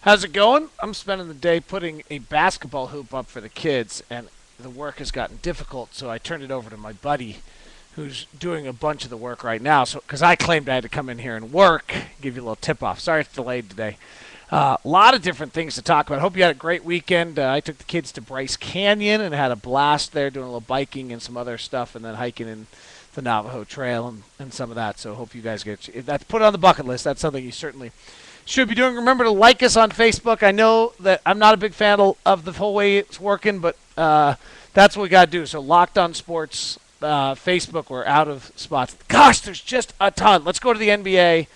How's it going? I'm spending the day putting a basketball hoop up for the kids, and the work has gotten difficult, so I turned it over to my buddy who's doing a bunch of the work right now. So, because I claimed I had to come in here and work, give you a little tip off. Sorry it's delayed today. A lot of different things to talk about. Hope you had a great weekend. I took the kids to Bryce Canyon and had a blast there doing a little biking and some other stuff, and then hiking in the Navajo Trail and some of that. So, hope you guys get if that's put it on the bucket list. That's something you certainly should be doing. Remember to like us on Facebook. I know that I'm not a big fan of the whole way it's working, but that's what we got to do. So Locked On Sports, Facebook, we're out of spots. Gosh, there's just a ton. Let's go to the NBA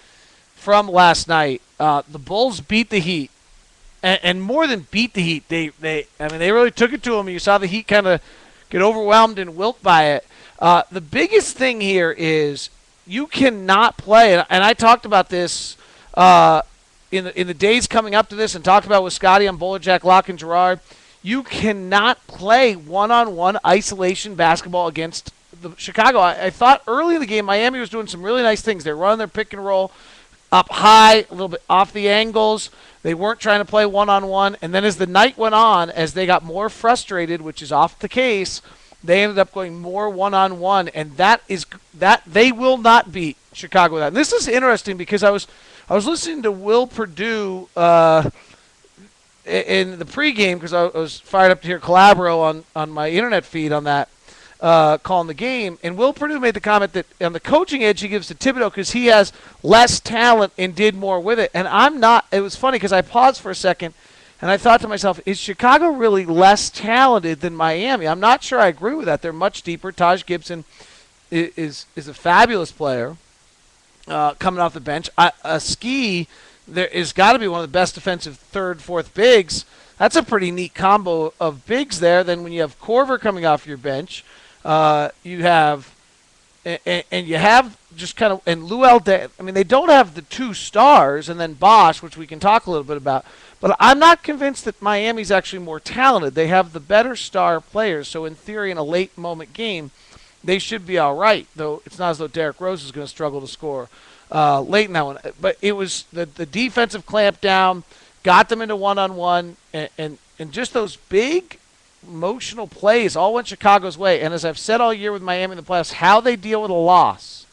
from last night. The Bulls beat the Heat, and more than beat the Heat, they really took it to them. You saw the Heat kind of get overwhelmed and wilt by it. The biggest thing here is you cannot play, and I talked about this in the days coming up to this and talked about with Scotty on Bowler, Jack, Locke, and Gerard. You cannot play one-on-one isolation basketball against the Chicago. I thought early in the game Miami was doing some really nice things. They're running their pick and roll up high, a little bit off the angles. They weren't trying to play one-on-one. And then as the night went on, as they got more frustrated, which is oft the case, they ended up going more one-on-one. And that they will not beat Chicago with that. And this is interesting because I was listening to Will Perdue in the pregame because I was fired up to hear Calabro on my internet feed on that calling the game. And Will Perdue made the comment that on the coaching edge he gives to Thibodeau because he has less talent and did more with it. And I'm not. It was funny because I paused for a second and I thought to myself, is Chicago really less talented than Miami? I'm not sure I agree with that. They're much deeper. Taj Gibson is a fabulous player. Coming off the bench. Ski there is got to be one of the best defensive third, fourth bigs. That's a pretty neat combo of bigs there. Then when you have Corver coming off your bench, you have and you have just kind of and Luel. I mean, they don't have the two stars, and then Bosch, which we can talk a little bit about. But I'm not convinced that Miami's actually more talented. They have the better star players. So in theory, in a late moment game, they should be all right, though it's not as though Derrick Rose is going to struggle to score late in that one. But it was the defensive clamp down, got them into one-on-one, and just those big emotional plays all went Chicago's way. And as I've said all year with Miami in the playoffs, how they deal with a loss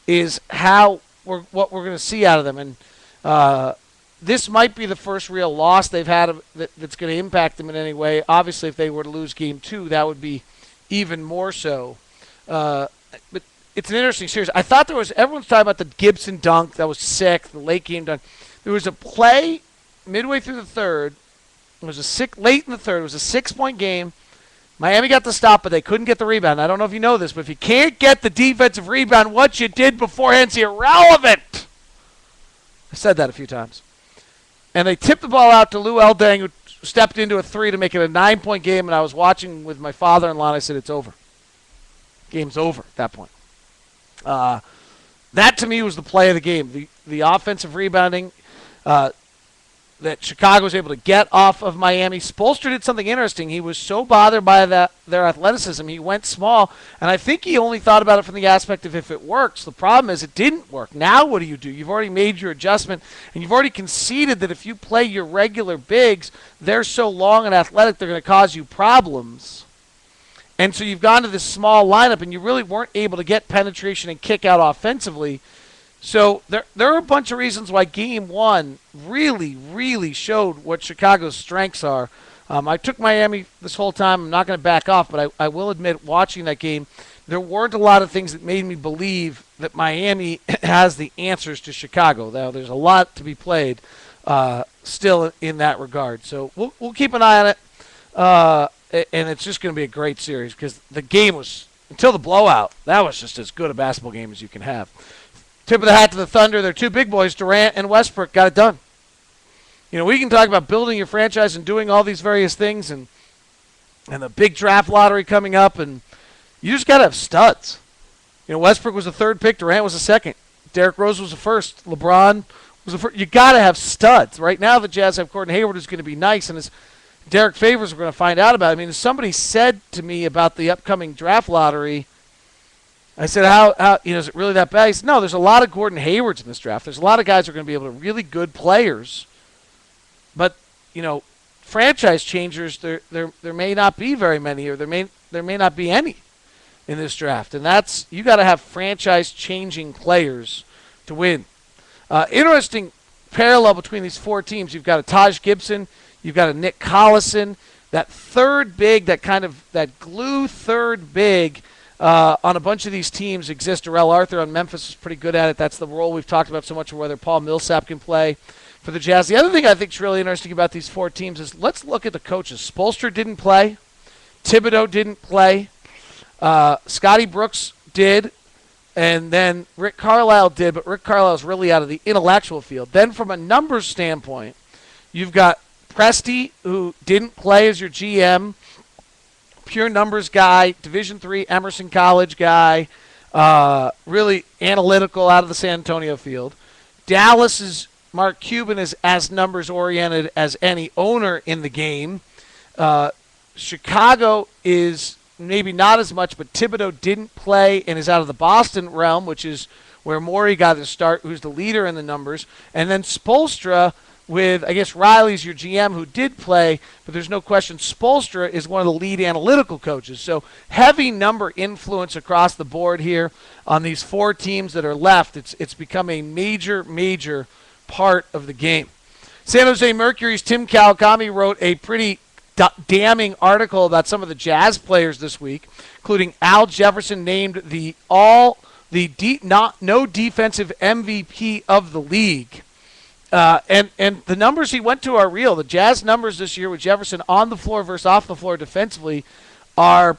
is what we're going to see out of them. And this might be the first real loss they've had that's going to impact them in any way. Obviously, if they were to lose Game 2, that would be even more so. But it's an interesting series. I thought everyone's talking about the Gibson dunk. That was sick, the late game dunk. There was a play midway through the third. It was late in the third. It was a 6-point game. Miami got the stop, but they couldn't get the rebound. I don't know if you know this, but if you can't get the defensive rebound, what you did beforehand's irrelevant. I said that a few times. And they tipped the ball out to Luol Deng, who stepped into a three to make it a 9-point game, and I was watching with my father-in-law, and I said, it's over. Game's over at that point. That, to me, was the play of the game. The offensive rebounding that Chicago was able to get off of Miami. Spoelstra did something interesting. He was so bothered by their athleticism, he went small, and I think he only thought about it from the aspect of if it works. The problem is it didn't work. Now what do? You've already made your adjustment, and you've already conceded that if you play your regular bigs, they're so long and athletic they're going to cause you problems. And so you've gone to this small lineup, and you really weren't able to get penetration and kick out offensively. So there are a bunch of reasons why Game 1 really, really showed what Chicago's strengths are. I took Miami this whole time. I'm not going to back off, but I will admit, watching that game, there weren't a lot of things that made me believe that Miami has the answers to Chicago. Now, there's a lot to be played still in that regard. So we'll keep an eye on it. And it's just going to be a great series because the game was, until the blowout, that was just as good a basketball game as you can have. Tip of the hat to the Thunder. Their two big boys, Durant and Westbrook, got it done. You know, we can talk about building your franchise and doing all these various things and the big draft lottery coming up, and you just got to have studs. You know, Westbrook was the third pick. Durant was the second. Derrick Rose was the first. LeBron was the first. You got to have studs. Right now the Jazz have Gordon Hayward, who's going to be nice, and as Derek Favors, we're going to find out about. I mean, somebody said to me about the upcoming draft lottery, I said, how is it really that bad? He said, no, there's a lot of Gordon Haywards in this draft. There's a lot of guys who are going to be able to really good players but franchise changers, there may not be very many, or there may not be any in this draft, and that's, you got to have franchise changing players to win. Interesting parallel between these four teams. You've got a Taj Gibson, you've got a Nick Collison, that third big, that glue third big. On a bunch of these teams exists. Darrell Arthur on Memphis is pretty good at it. That's the role we've talked about so much, of whether Paul Millsap can play for the Jazz. The other thing I think is really interesting about these four teams is, let's look at the coaches. Spoelstra didn't play. Thibodeau didn't play. Scotty Brooks did. And then Rick Carlisle did, but Rick Carlisle's really out of the intellectual field. Then from a numbers standpoint, you've got Presti, who didn't play as your GM, pure numbers guy, Division III Emerson College guy, really analytical out of the San Antonio field. Dallas's Mark Cuban is as numbers oriented as any owner in the game. Chicago is maybe not as much, but Thibodeau didn't play and is out of the Boston realm, which is where Morey got his start, who's the leader in the numbers. And then Spoelstra, with, I guess, Riley's your GM, who did play, but there's no question Spoelstra is one of the lead analytical coaches. So heavy number influence across the board here on these four teams that are left. It's become a major part of the game. San Jose Mercury's Tim Kawakami wrote a pretty damning article about some of the Jazz players this week, including Al Jefferson named no defensive MVP of the league. And the numbers he went to are real. The Jazz numbers this year with Jefferson on the floor versus off the floor defensively are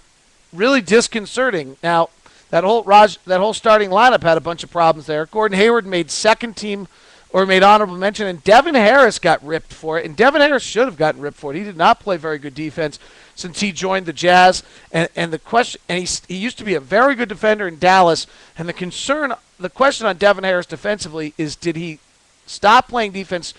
really disconcerting. Now, that whole starting lineup had a bunch of problems there. Gordon Hayward made second team, or made honorable mention, and Devin Harris got ripped for it. And Devin Harris should have gotten ripped for it. He did not play very good defense since he joined the Jazz. And the question, and he used to be a very good defender in Dallas. And the question on Devin Harris defensively is, did he stop playing defense,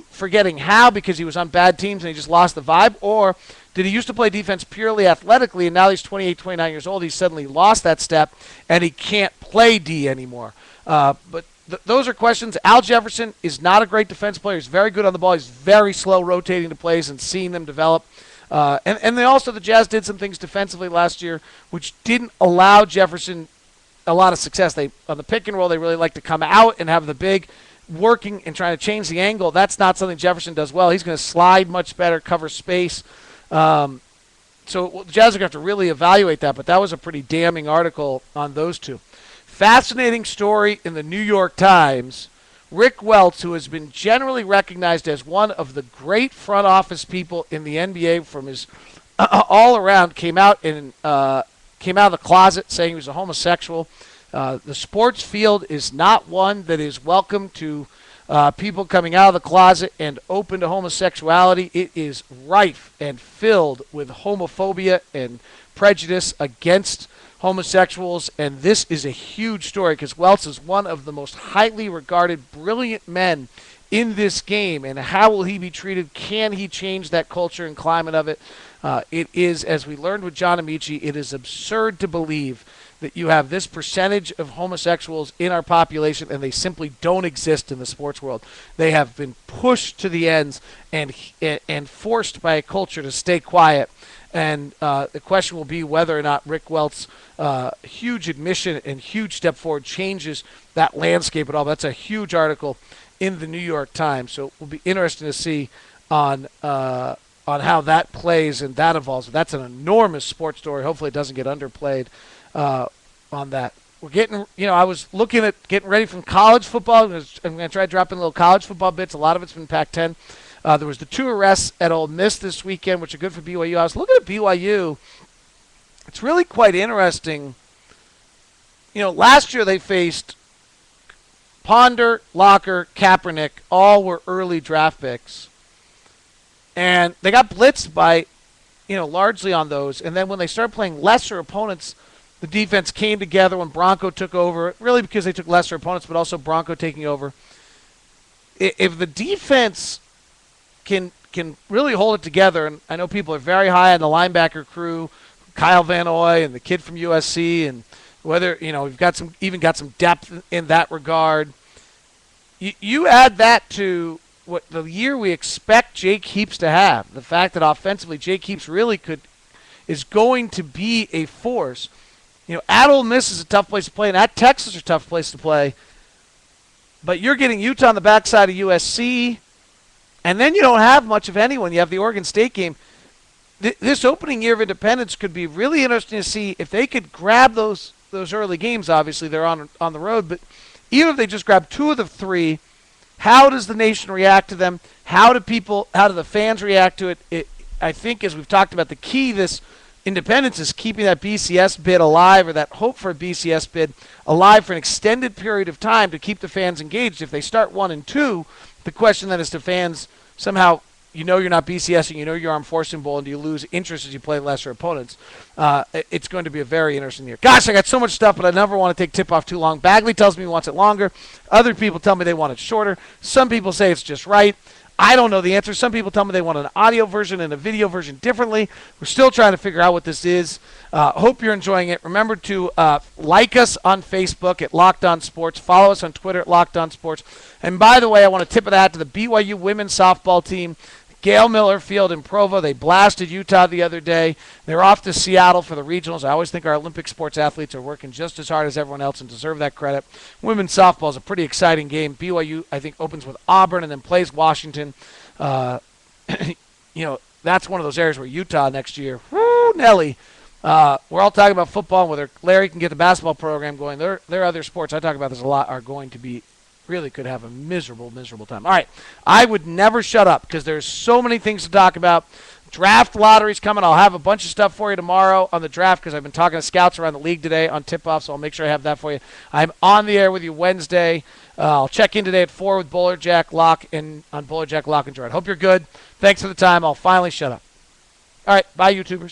forgetting how, because he was on bad teams and he just lost the vibe? Or did he used to play defense purely athletically, and now he's 28, 29 years old, he suddenly lost that step and he can't play D anymore? But those are questions. Al Jefferson is not a great defense player. He's very good on the ball. He's very slow rotating to plays and seeing them develop. And the Jazz did some things defensively last year which didn't allow Jefferson a lot of success. On the pick and roll, they really like to come out and have the big working and trying to change the angle. That's not something Jefferson does well. He's going to slide much better, cover space. So the Jazz are going to have to really evaluate that, but that was a pretty damning article on those two. Fascinating story in the New York Times. Rick Welts, who has been generally recognized as one of the great front office people in the NBA from his all around, came out of the closet saying he was a homosexual. The sports field is not one that is welcome to people coming out of the closet and open to homosexuality. It is rife and filled with homophobia and prejudice against homosexuals, and this is a huge story because Welts is one of the most highly regarded, brilliant men in this game. And how will he be treated? Can he change that culture and climate of it? It is, as we learned with John Amici, it is absurd to believe that you have this percentage of homosexuals in our population and they simply don't exist in the sports world. They have been pushed to the ends and forced by a culture to stay quiet. And the question will be whether or not Rick Welts' huge admission and huge step forward changes that landscape at all. That's a huge article in the New York Times, so it will be interesting to see on how that plays and that evolves. That's an enormous sports story. Hopefully it doesn't get underplayed on that. We're getting, I was looking at getting ready from college football. I'm going to try dropping little college football bits. A lot of it's been Pac-10. There was the 2 arrests at Ole Miss this weekend, which are good for BYU. I was looking at BYU. It's really quite interesting. Last year they faced Ponder, Locker, Kaepernick. All were early draft picks. And they got blitzed by, largely on those. And then when they started playing lesser opponents, the defense came together when Bronco took over, really because they took lesser opponents, but also Bronco taking over. If the defense can really hold it together, and I know people are very high on the linebacker crew, Kyle Van Noy and the kid from USC, and whether, we've got some depth in that regard. You add that to what the year we expect Jake Heaps to have, the fact that offensively Jake Heaps really is going to be a force. At Ole Miss is a tough place to play, and at Texas is a tough place to play. But you're getting Utah on the backside of USC, and then you don't have much of anyone. You have the Oregon State game. This opening year of Independence could be really interesting to see if they could grab those early games. Obviously, they're on the road, but even if they just grab 2 of the 3, how does the nation react to them? How do the fans react to it? I think, as we've talked about, the key this Independence is keeping that BCS bid alive, or that hope for a BCS bid alive for an extended period of time to keep the fans engaged. If they start 1 and 2, the question then is, to fans somehow, you're not BCSing, you're Armed Forces Bowl, and do you lose interest as you play lesser opponents? It's going to be a very interesting year. Gosh, I got so much stuff, but I never want to take tip-off too long. Bagley tells me he wants it longer. Other people tell me they want it shorter. Some people say it's just right. I don't know the answer. Some people tell me they want an audio version and a video version differently. We're still trying to figure out what this is. Hope you're enjoying it. Remember to like us on Facebook at Locked On Sports. Follow us on Twitter at Locked On Sports. And by the way, I want to tip of the hat to the BYU women's softball team. Gail Miller Field in Provo. They blasted Utah the other day. They're off to Seattle for the regionals. I always think our Olympic sports athletes are working just as hard as everyone else and deserve that credit. Women's softball is a pretty exciting game. BYU, I think, opens with Auburn and then plays Washington. That's one of those areas where Utah next year, whoo, Nelly. We're all talking about football and whether Larry can get the basketball program going. There are other sports, I talk about this a lot, are going to be really could have a miserable, miserable time. All right, I would never shut up because there's so many things to talk about. Draft lottery's coming. I'll have a bunch of stuff for you tomorrow on the draft because I've been talking to scouts around the league today on tip-off, so I'll make sure I have that for you. I'm on the air with you Wednesday. I'll check in today at 4 with Bowler Jack Lock and on Bowler Jack Lock and Gerard. Hope you're good. Thanks for the time. I'll finally shut up. All right, bye, YouTubers.